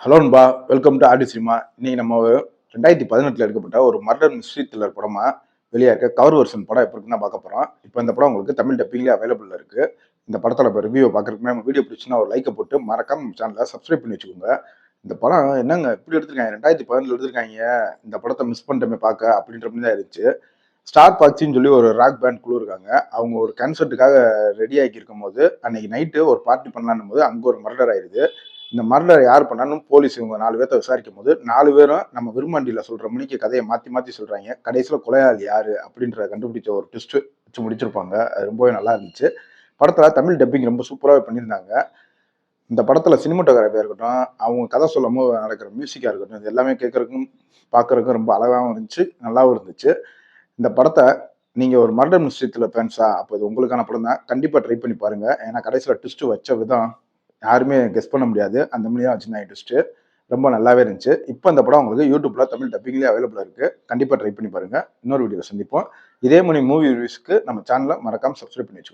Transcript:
Hello நண்பா, welcome to Aadi cinema. இன்னைக்கு நம்ம 2018 எடுக்கப்பட்ட ஒரு மர்டர் மிஸ்ட்ரி த்ரில்லர் படமா வெளியா இருக்க கவர் வெர்ஷன் படம் எப்படி இருக்குன்னு தான் பார்க்க போறோம். இப்போ இந்த படம் உங்களுக்கு தமிழ் டப்பிங்லயே அவைலபிள்ல இருக்கு. இந்த படத்தோட ரிவ்யூ பார்க்கறதுக்கு நம்ம வீடியோ பிடிச்சுன்னா ஒரு லைக்கை போட்டு மறக்காம நம்ம சேனலை சப்ஸ்கிரைப் பண்ணி வச்சுக்கோங்க. இந்த படம் என்னங்க இப்படி எடுத்திருக்காங்க, 2017 எடுத்திருக்காங்க, இந்த படத்தை மிஸ் பண்ணிட்டோமே பார்க்க அப்படின்ற மாதிரி தான் இருந்துச்சு. ஸ்டார் பாக்ஸின்னு சொல்லி ஒரு ராக் பேண்ட் குழு இருக்காங்க. அவங்க ஒரு கன்சர்ட்டுக்காக ரெடி ஆகி இருக்கும் போது அன்னைக்கு நைட்டு ஒரு பார்ட்டி பண்ணலான்னும் போது அங்கே ஒரு மர்டர் ஆயிடுது. இந்த மர்டர் யார் பண்ணாலும் போலீஸ் இவங்க 4 பேர்த்த விசாரிக்கும் போது 4 பேரும் நம்ம விரும்மாண்டியில சொல்ற மணிக்கு கதையை மாத்தி மாத்தி சொல்றாங்க. கடைசியில கொலையாளி யாரு அப்படின்றத கண்டுபிடிச்ச ஒரு ட்விஸ்ட் வச்சு முடிச்சிருப்பாங்க. அது ரொம்பவே நல்லா இருந்துச்சு. படத்துல தமிழ் டப்பிங் ரொம்ப சூப்பராகவே பண்ணியிருந்தாங்க. இந்த படத்துல சினிமாட்டோகிராஃபியா இருக்கட்டும், அவங்க கதை சொல்லும் போது நடக்கிற மியூசிக்கா இருக்கட்டும், இது எல்லாமே கேட்கறதுக்கும் பார்க்கறதுக்கும் ரொம்ப அழகாகவும் இருந்துச்சு, நல்லாவும் இருந்துச்சு. இந்த படத்தை நீங்க ஒரு மர்டர் மிஸ்ட்ரி ஃபேன்ஸா, அப்போ இது உங்களுக்கான படம் தான். கண்டிப்பா ட்ரை பண்ணி பாருங்க. ஏன்னா கடைசியில ட்விஸ்ட் வச்ச விதம் யாருமே கெஸ் பண்ண முடியாது. அந்த மாதிரி தான் வச்சிருந்தாங்க ட்விஸ்ட். ரொம்ப நல்லாவே இருந்துச்சு. இப்போ இந்த படம் உங்களுக்கு யூடியூப்ல தமிழ் டப்பிங்லேயே அவைலபிளா இருக்கு. கண்டிப்பா ட்ரை பண்ணி பாருங்க. இன்னொரு வீடியோல சந்திப்போம். இதே மாதிரி மூவி ரிவ்யூஸ்க்கு நம்ம சேனலை மறக்காம சப்ஸ்கிரைப் பண்ணி வச்சுக்கோங்க.